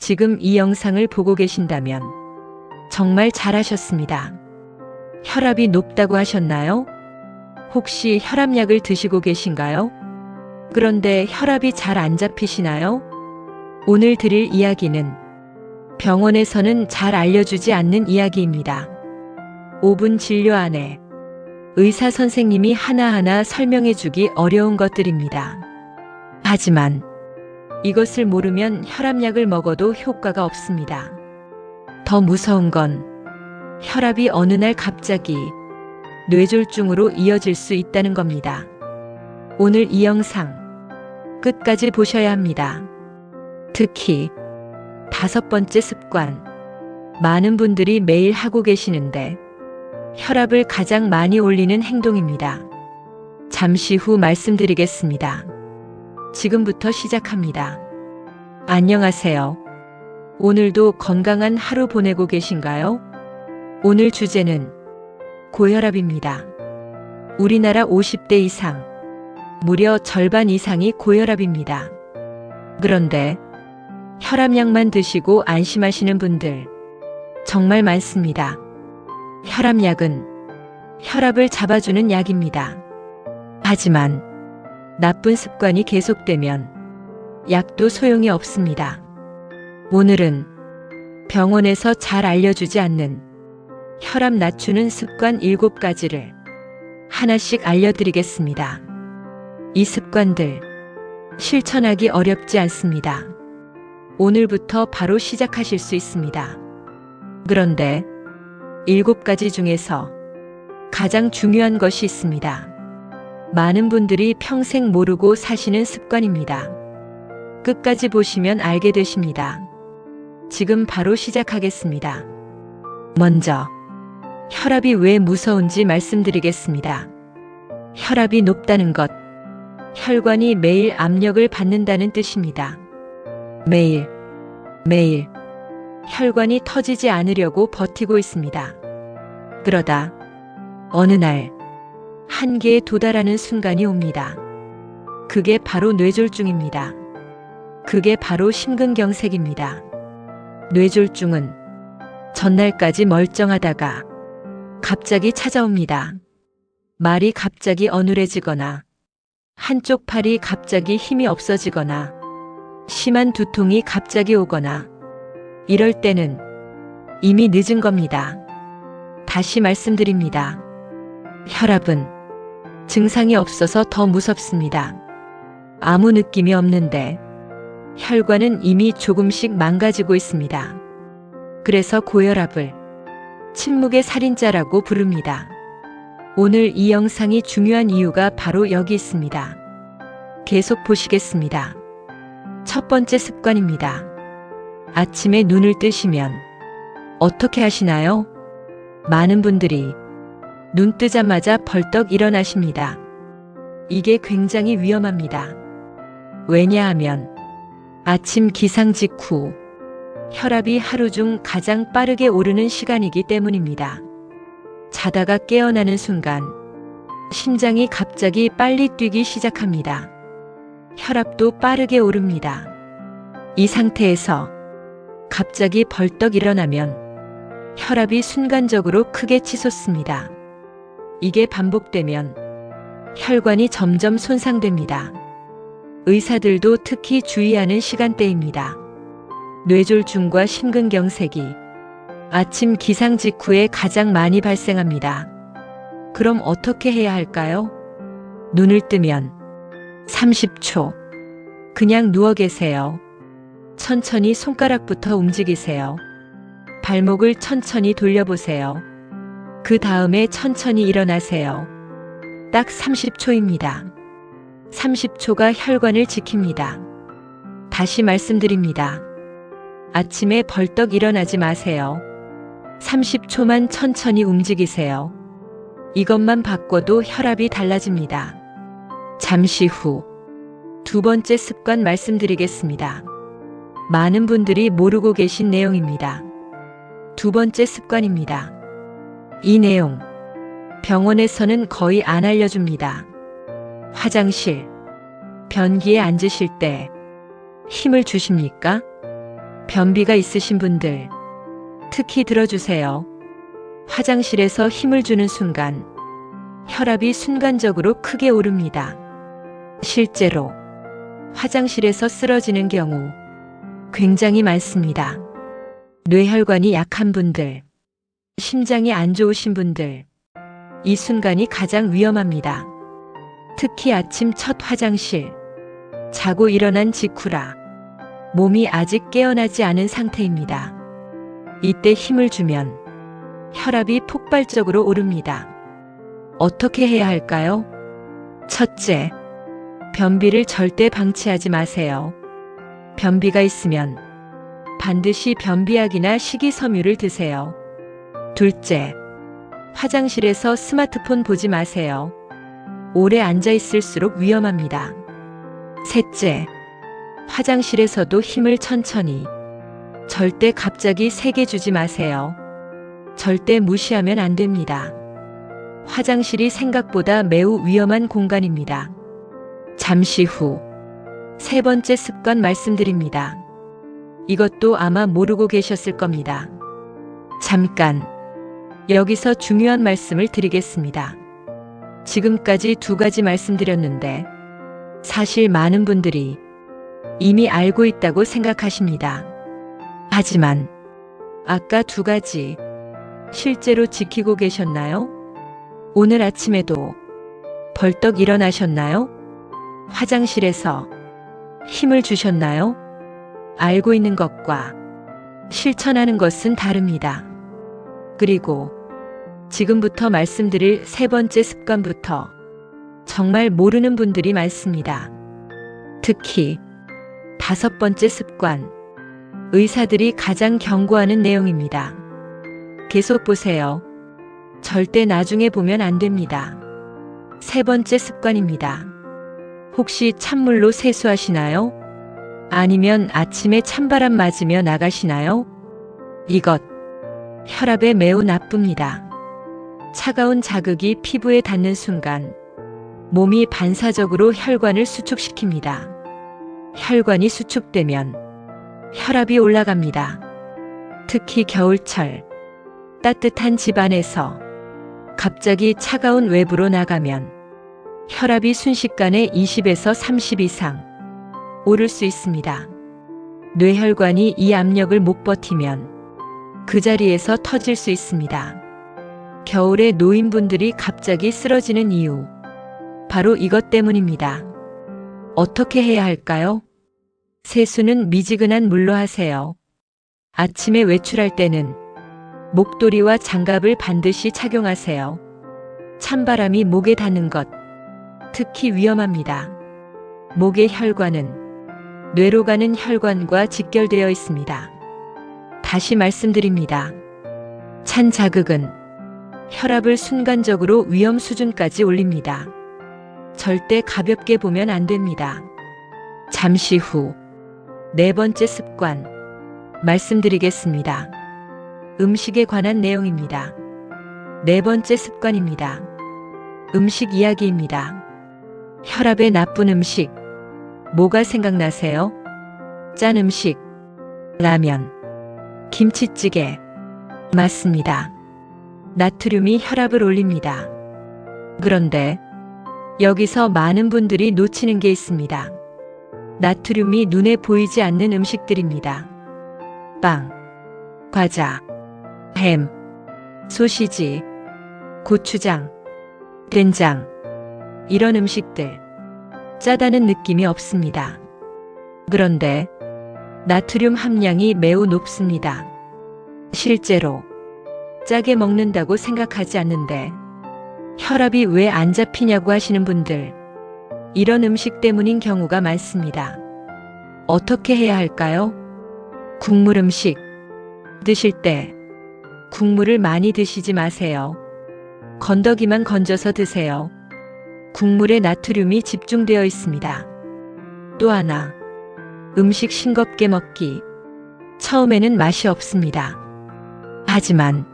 지금 이 영상을 보고 계신다면 정말 잘하셨습니다. 혈압이 높다고 하셨나요? 혹시 혈압약을 드시고 계신가요? 그런데 혈압이 잘 안 잡히시나요? 오늘 드릴 이야기는 병원에서는 잘 알려주지 않는 이야기입니다. 5분 진료 안에 의사 선생님이 하나하나 설명해주기 어려운 것들입니다. 하지만 이것을 모르면 혈압약을 먹어도 효과가 없습니다. 더 무서운 건 혈압이 어느 날 갑자기 뇌졸중으로 이어질 수 있다는 겁니다. 오늘 이 영상 끝까지 보셔야 합니다. 특히 5번째 습관. 많은 분들이 매일 하고 계시는데 혈압을 가장 많이 올리는 행동입니다. 잠시 후 말씀드리겠습니다. 지금부터 시작합니다. 안녕하세요. 오늘도 건강한 하루 보내고 계신가요? 오늘 주제는 고혈압입니다. 우리나라 50대 이상, 무려 절반 이상이 고혈압입니다. 그런데 혈압약만 드시고 안심하시는 분들 정말 많습니다. 혈압약은 혈압을 잡아주는 약입니다. 하지만 나쁜 습관이 계속되면 약도 소용이 없습니다. 오늘은 병원에서 잘 알려주지 않는 혈압 낮추는 습관 7가지를 하나씩 알려드리겠습니다. 이 습관들 실천하기 어렵지 않습니다. 오늘부터 바로 시작하실 수 있습니다. 그런데 7가지 중에서 가장 중요한 것이 있습니다. 많은 분들이 평생 모르고 사시는 습관입니다. 끝까지 보시면 알게 되십니다. 지금 바로 시작하겠습니다. 먼저 혈압이 왜 무서운지 말씀드리겠습니다. 혈압이 높다는 것, 혈관이 매일 압력을 받는다는 뜻입니다. 매일 혈관이 터지지 않으려고 버티고 있습니다. 그러다 어느 날 한계에 도달하는 순간이 옵니다. 그게 바로 뇌졸중입니다. 그게 바로 심근경색입니다. 뇌졸중은 전날까지 멀쩡하다가 갑자기 찾아옵니다. 말이 갑자기 어눌해지거나 한쪽 팔이 갑자기 힘이 없어지거나 심한 두통이 갑자기 오거나 이럴 때는 이미 늦은 겁니다. 다시 말씀드립니다. 혈압은 증상이 없어서 더 무섭습니다. 아무 느낌이 없는데 혈관은 이미 조금씩 망가지고 있습니다. 그래서 고혈압을 침묵의 살인자라고 부릅니다. 오늘 이 영상이 중요한 이유가 바로 여기 있습니다. 계속 보시겠습니다. 첫 번째 습관입니다. 아침에 눈을 뜨시면 어떻게 하시나요? 많은 분들이 눈 뜨자마자 벌떡 일어나십니다. 이게 굉장히 위험합니다. 왜냐하면 아침 기상 직후 혈압이 하루 중 가장 빠르게 오르는 시간이기 때문입니다. 자다가 깨어나는 순간 심장이 갑자기 빨리 뛰기 시작합니다. 혈압도 빠르게 오릅니다. 이 상태에서 갑자기 벌떡 일어나면 혈압이 순간적으로 크게 치솟습니다. 이게 반복되면 혈관이 점점 손상됩니다. 의사들도 특히 주의하는 시간대입니다. 뇌졸중과 심근경색이 아침 기상 직후에 가장 많이 발생합니다. 그럼 어떻게 해야 할까요? 눈을 뜨면 30초 그냥 누워 계세요. 천천히 손가락부터 움직이세요. 발목을 천천히 돌려보세요. 그 다음에 천천히 일어나세요. 딱 30초입니다. 30초가 혈관을 지킵니다. 다시 말씀드립니다. 아침에 벌떡 일어나지 마세요. 30초만 천천히 움직이세요. 이것만 바꿔도 혈압이 달라집니다. 잠시 후 두 번째 습관 말씀드리겠습니다. 많은 분들이 모르고 계신 내용입니다. 두 번째 습관입니다. 이 내용 병원에서는 거의 안 알려줍니다. 화장실, 변기에 앉으실 때 힘을 주십니까? 변비가 있으신 분들, 특히 들어주세요. 화장실에서 힘을 주는 순간, 혈압이 순간적으로 크게 오릅니다. 실제로 화장실에서 쓰러지는 경우 굉장히 많습니다. 뇌혈관이 약한 분들, 심장이 안 좋으신 분들, 이 순간이 가장 위험합니다. 특히 아침 첫 화장실, 자고 일어난 직후라 몸이 아직 깨어나지 않은 상태입니다. 이때 힘을 주면 혈압이 폭발적으로 오릅니다. 어떻게 해야 할까요? 첫째, 변비를 절대 방치하지 마세요. 변비가 있으면 반드시 변비약이나 식이섬유를 드세요. 둘째, 화장실에서 스마트폰 보지 마세요. 오래 앉아 있을수록 위험합니다. 셋째, 화장실에서도 힘을 천천히, 절대 갑자기 세게 주지 마세요. 절대 무시하면 안 됩니다. 화장실이 생각보다 매우 위험한 공간입니다. 잠시 후, 세 번째 습관 말씀드립니다. 이것도 아마 모르고 계셨을 겁니다. 잠깐, 여기서 중요한 말씀을 드리겠습니다. 지금까지 2가지 말씀드렸는데, 사실 많은 분들이 이미 알고 있다고 생각하십니다. 하지만, 아까 2가지, 실제로 지키고 계셨나요? 오늘 아침에도 벌떡 일어나셨나요? 화장실에서 힘을 주셨나요? 알고 있는 것과 실천하는 것은 다릅니다. 그리고 지금부터 말씀드릴 세 번째 습관부터 정말 모르는 분들이 많습니다. 특히 5번째 습관, 의사들이 가장 경고하는 내용입니다. 계속 보세요. 절대 나중에 보면 안 됩니다. 세 번째 습관입니다. 혹시 찬물로 세수하시나요? 아니면 아침에 찬바람 맞으며 나가시나요? 이것, 혈압에 매우 나쁩니다. 차가운 자극이 피부에 닿는 순간 몸이 반사적으로 혈관을 수축시킵니다. 혈관이 수축되면 혈압이 올라갑니다. 특히 겨울철, 따뜻한 집 안에서 갑자기 차가운 외부로 나가면 혈압이 순식간에 20에서 30 이상 오를 수 있습니다. 뇌혈관이 이 압력을 못 버티면 그 자리에서 터질 수 있습니다. 겨울에 노인분들이 갑자기 쓰러지는 이유, 바로 이것 때문입니다. 어떻게 해야 할까요? 세수는 미지근한 물로 하세요. 아침에 외출할 때는 목도리와 장갑을 반드시 착용하세요. 찬바람이 목에 닿는 것, 특히 위험합니다. 목의 혈관은 뇌로 가는 혈관과 직결되어 있습니다. 다시 말씀드립니다. 찬 자극은 혈압을 순간적으로 위험 수준까지 올립니다. 절대 가볍게 보면 안 됩니다. 잠시 후, 네 번째 습관, 말씀드리겠습니다. 음식에 관한 내용입니다. 네 번째 습관입니다. 음식 이야기입니다. 혈압에 나쁜 음식, 뭐가 생각나세요? 짠 음식, 라면, 김치찌개. 맞습니다. 나트륨이 혈압을 올립니다. 그런데 여기서 많은 분들이 놓치는 게 있습니다. 나트륨이 눈에 보이지 않는 음식들입니다. 빵, 과자, 햄, 소시지, 고추장, 된장, 이런 음식들, 짜다는 느낌이 없습니다. 그런데 나트륨 함량이 매우 높습니다. 실제로 짜게 먹는다고 생각하지 않는데 혈압이 왜 안 잡히냐고 하시는 분들, 이런 음식 때문인 경우가 많습니다. 어떻게 해야 할까요? 국물 음식 드실 때 국물을 많이 드시지 마세요. 건더기만 건져서 드세요. 국물에 나트륨이 집중되어 있습니다. 또 하나, 음식 싱겁게 먹기. 처음에는 맛이 없습니다. 하지만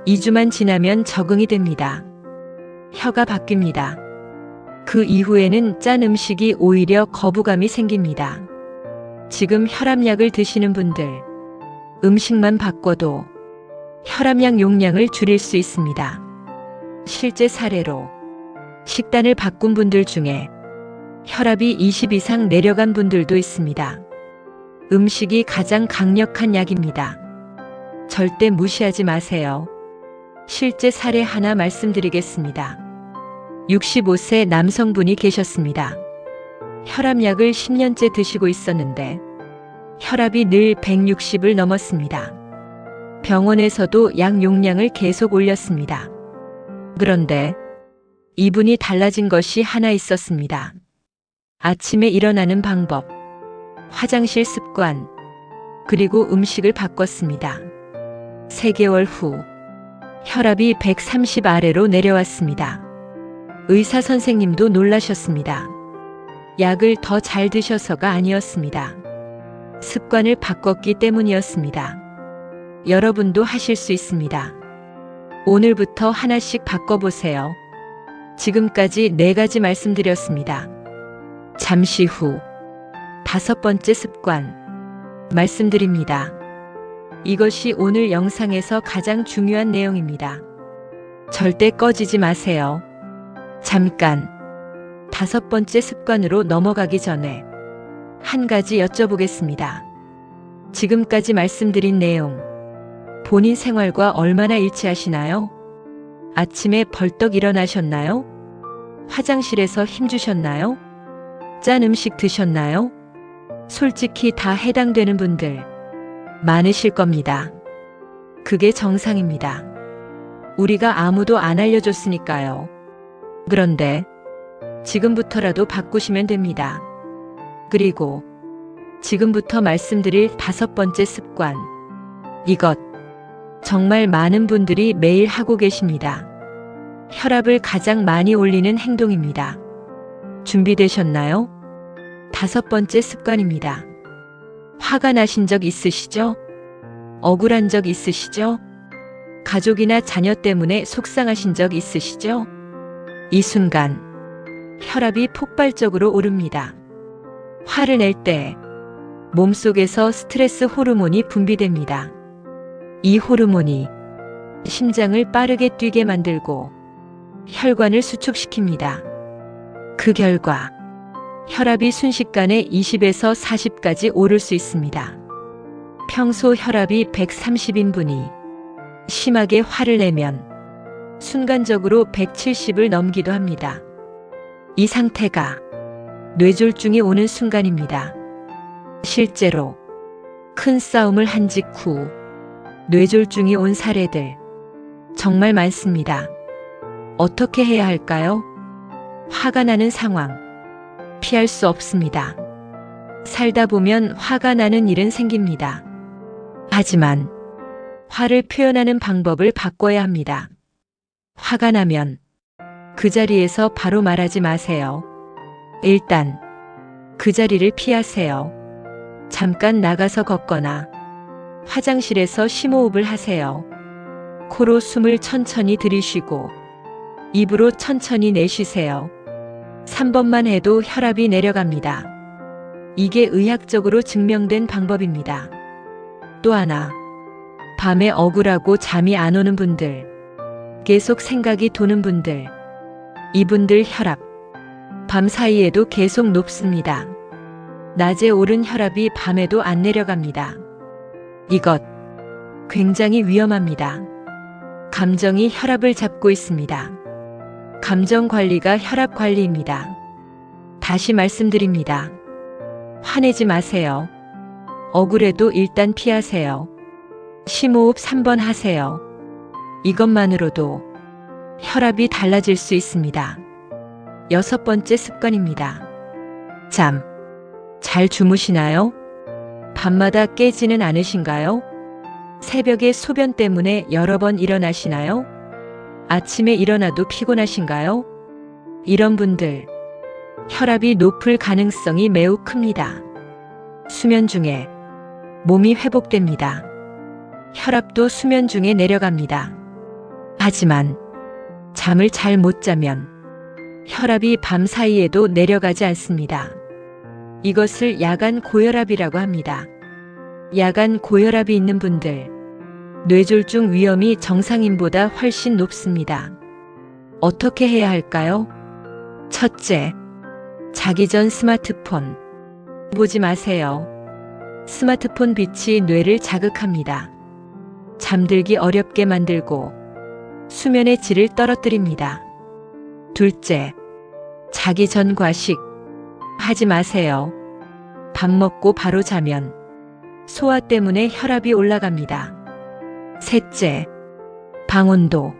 2주만 지나면 적응이 됩니다. 혀가 바뀝니다. 그 이후에는 짠 음식이 오히려 거부감이 생깁니다. 지금 혈압약을 드시는 분들, 음식만 바꿔도 혈압약 용량을 줄일 수 있습니다. 실제 사례로 식단을 바꾼 분들 중에 혈압이 20 이상 내려간 분들도 있습니다. 음식이 가장 강력한 약입니다. 절대 무시하지 마세요. 실제 사례 하나 말씀드리겠습니다. 65세 남성분이 계셨습니다. 혈압약을 10년째 드시고 있었는데 혈압이 늘 160을 넘었습니다. 병원에서도 약 용량을 계속 올렸습니다. 그런데 이분이 달라진 것이 하나 있었습니다. 아침에 일어나는 방법, 화장실 습관, 그리고 음식을 바꿨습니다. 3개월 후 혈압이 130 아래로 내려왔습니다. 의사 선생님도 놀라셨습니다. 약을 더 잘 드셔서가 아니었습니다. 습관을 바꿨기 때문이었습니다. 여러분도 하실 수 있습니다. 오늘부터 하나씩 바꿔보세요. 지금까지 4가지 말씀드렸습니다. 잠시 후 5번째 습관 말씀드립니다. 이것이 오늘 영상에서 가장 중요한 내용입니다. 절대 꺼지지 마세요. 잠깐 5번째 습관으로 넘어가기 전에 한 가지 여쭤보겠습니다. 지금까지 말씀드린 내용, 본인 생활과 얼마나 일치하시나요? 아침에 벌떡 일어나셨나요? 화장실에서 힘주셨나요? 짠 음식 드셨나요? 솔직히 다 해당되는 분들 많으실 겁니다. 그게 정상입니다. 우리가 아무도 안 알려줬으니까요. 그런데 지금부터라도 바꾸시면 됩니다. 그리고 지금부터 말씀드릴 5번째 습관. 이것 정말 많은 분들이 매일 하고 계십니다. 혈압을 가장 많이 올리는 행동입니다. 준비되셨나요? 5번째 습관입니다. 화가 나신 적 있으시죠? 억울한 적 있으시죠? 가족이나 자녀 때문에 속상하신 적 있으시죠? 이 순간 혈압이 폭발적으로 오릅니다. 화를 낼 때 몸속에서 스트레스 호르몬이 분비됩니다. 이 호르몬이 심장을 빠르게 뛰게 만들고 혈관을 수축시킵니다. 그 결과 혈압이 순식간에 20에서 40까지 오를 수 있습니다. 평소 혈압이 130인 분이 심하게 화를 내면 순간적으로 170을 넘기도 합니다. 이 상태가 뇌졸중이 오는 순간입니다. 실제로 큰 싸움을 한 직후 뇌졸중이 온 사례들 정말 많습니다. 어떻게 해야 할까요? 화가 나는 상황 피할 수 없습니다. 살다 보면 화가 나는 일은 생깁니다. 하지만 화를 표현하는 방법을 바꿔야 합니다. 화가 나면 그 자리에서 바로 말하지 마세요. 일단 그 자리를 피하세요. 잠깐 나가서 걷거나 화장실에서 심호흡을 하세요. 코로 숨을 천천히 들이쉬고 입으로 천천히 내쉬세요. 3번만 해도 혈압이 내려갑니다. 이게 의학적으로 증명된 방법입니다. 또 하나, 밤에 억울하고 잠이 안 오는 분들, 계속 생각이 도는 분들, 이분들 혈압, 밤 사이에도 계속 높습니다. 낮에 오른 혈압이 밤에도 안 내려갑니다. 이것 굉장히 위험합니다. 감정이 혈압을 잡고 있습니다. 감정 관리가 혈압 관리입니다. 다시 말씀드립니다. 화내지 마세요. 억울해도 일단 피하세요. 심호흡 3번 하세요. 이것만으로도 혈압이 달라질 수 있습니다. 6번째 습관입니다. 잠. 잘 주무시나요? 밤마다 깨지는 않으신가요? 새벽에 소변 때문에 여러 번 일어나시나요? 아침에 일어나도 피곤하신가요? 이런 분들, 혈압이 높을 가능성이 매우 큽니다. 수면 중에 몸이 회복됩니다. 혈압도 수면 중에 내려갑니다. 하지만 잠을 잘 못 자면 혈압이 밤 사이에도 내려가지 않습니다. 이것을 야간 고혈압이라고 합니다. 야간 고혈압이 있는 분들, 뇌졸중 위험이 정상인보다 훨씬 높습니다. 어떻게 해야 할까요? 첫째, 자기 전 스마트폰 보지 마세요. 스마트폰 빛이 뇌를 자극합니다. 잠들기 어렵게 만들고 수면의 질을 떨어뜨립니다. 둘째, 자기 전 과식 하지 마세요. 밥 먹고 바로 자면 소화 때문에 혈압이 올라갑니다. 셋째, 방온도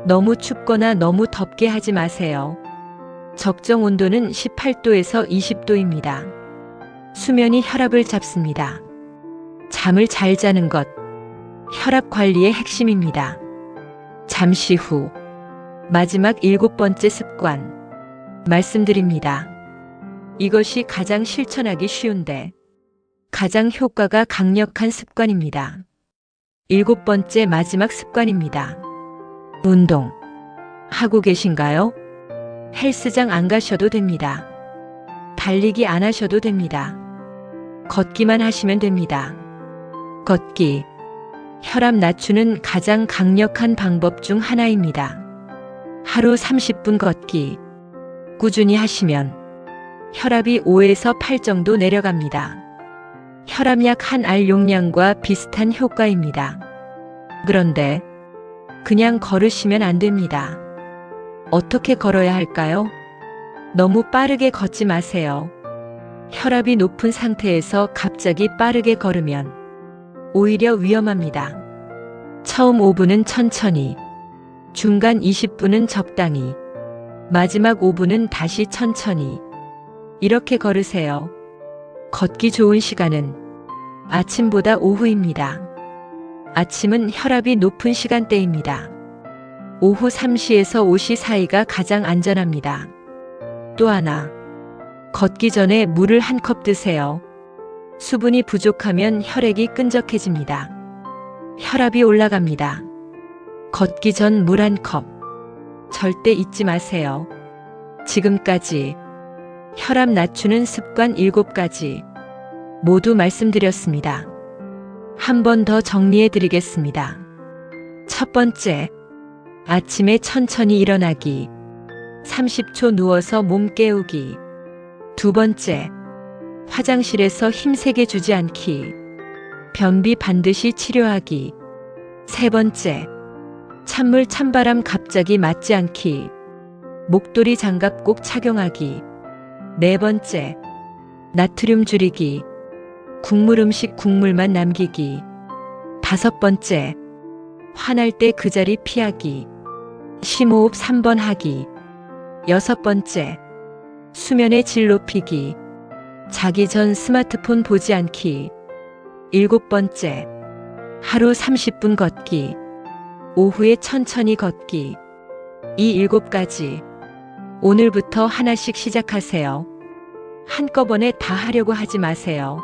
너무 춥거나 너무 덥게 하지 마세요. 적정 온도는 18도에서 20도입니다. 수면이 혈압을 잡습니다. 잠을 잘 자는 것, 혈압 관리의 핵심입니다. 잠시 후, 마지막 7번째 습관, 말씀드립니다. 이것이 가장 실천하기 쉬운데, 가장 효과가 강력한 습관입니다. 7번째 마지막 습관입니다. 운동. 하고 계신가요? 헬스장 안 가셔도 됩니다. 달리기 안 하셔도 됩니다. 걷기만 하시면 됩니다. 걷기. 혈압 낮추는 가장 강력한 방법 중 하나입니다. 하루 30분 걷기. 꾸준히 하시면 혈압이 5에서 8 정도 내려갑니다. 혈압약 한 알 용량과 비슷한 효과입니다. 그런데 그냥 걸으시면 안 됩니다. 어떻게 걸어야 할까요? 너무 빠르게 걷지 마세요. 혈압이 높은 상태에서 갑자기 빠르게 걸으면 오히려 위험합니다. 처음 5분은 천천히, 중간 20분은 적당히, 마지막 5분은 다시 천천히. 이렇게 걸으세요. 걷기 좋은 시간은 아침보다 오후입니다. 아침은 혈압이 높은 시간대입니다. 오후 3시에서 5시 사이가 가장 안전합니다. 또 하나, 걷기 전에 물을 한 컵 드세요. 수분이 부족하면 혈액이 끈적해집니다. 혈압이 올라갑니다. 걷기 전 물 한 컵. 절대 잊지 마세요. 지금까지 혈압 낮추는 습관 7가지 모두 말씀드렸습니다. 한 번 더 정리해 드리겠습니다. 첫 번째, 아침에 천천히 일어나기. 30초 누워서 몸 깨우기. 두 번째, 화장실에서 힘세게 주지 않기. 변비 반드시 치료하기. 세 번째, 찬물 찬바람 갑자기 맞지 않기. 목도리 장갑 꼭 착용하기. 네 번째, 나트륨 줄이기. 국물 음식 국물만 남기기. 다섯 번째, 화날 때 그 자리 피하기. 심호흡 3번 하기. 여섯 번째, 수면의 질 높이기. 자기 전 스마트폰 보지 않기. 일곱 번째, 하루 30분 걷기. 오후에 천천히 걷기. 이 7가지. 오늘부터 하나씩 시작하세요. 한꺼번에 다 하려고 하지 마세요.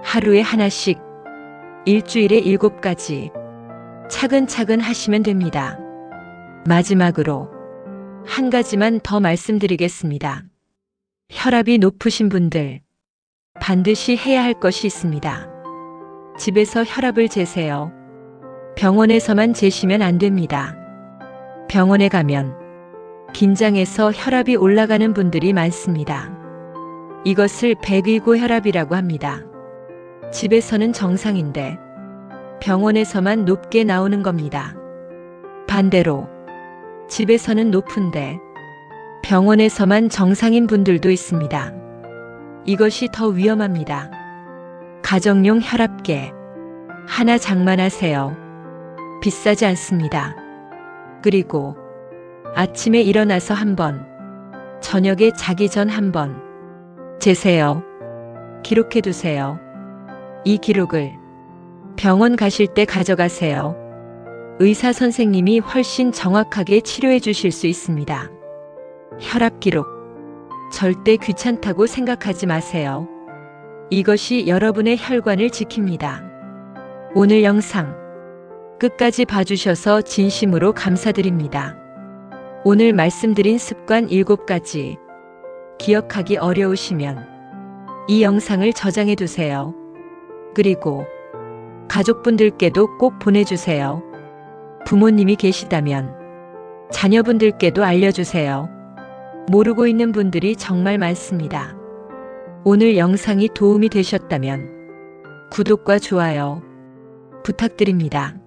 하루에 하나씩, 일주일에 7가지. 차근차근 하시면 됩니다. 마지막으로 한 가지만 더 말씀드리겠습니다. 혈압이 높으신 분들, 반드시 해야 할 것이 있습니다. 집에서 혈압을 재세요. 병원에서만 재시면 안 됩니다. 병원에 가면 긴장해서 혈압이 올라가는 분들이 많습니다. 이것을 백의고혈압이라고 합니다. 집에서는 정상인데 병원에서만 높게 나오는 겁니다. 반대로 집에서는 높은데 병원에서만 정상인 분들도 있습니다. 이것이 더 위험합니다. 가정용 혈압계 하나 장만하세요. 비싸지 않습니다. 그리고 아침에 일어나서 한 번, 저녁에 자기 전 한 번 재세요. 기록해 두세요. 이 기록을 병원 가실 때 가져가세요. 의사 선생님이 훨씬 정확하게 치료해 주실 수 있습니다. 혈압 기록. 절대 귀찮다고 생각하지 마세요. 이것이 여러분의 혈관을 지킵니다. 오늘 영상 끝까지 봐주셔서 진심으로 감사드립니다. 오늘 말씀드린 습관 7가지 기억하기 어려우시면 이 영상을 저장해 두세요. 그리고 가족분들께도 꼭 보내주세요. 부모님이 계시다면 자녀분들께도 알려주세요. 모르고 있는 분들이 정말 많습니다. 오늘 영상이 도움이 되셨다면 구독과 좋아요 부탁드립니다.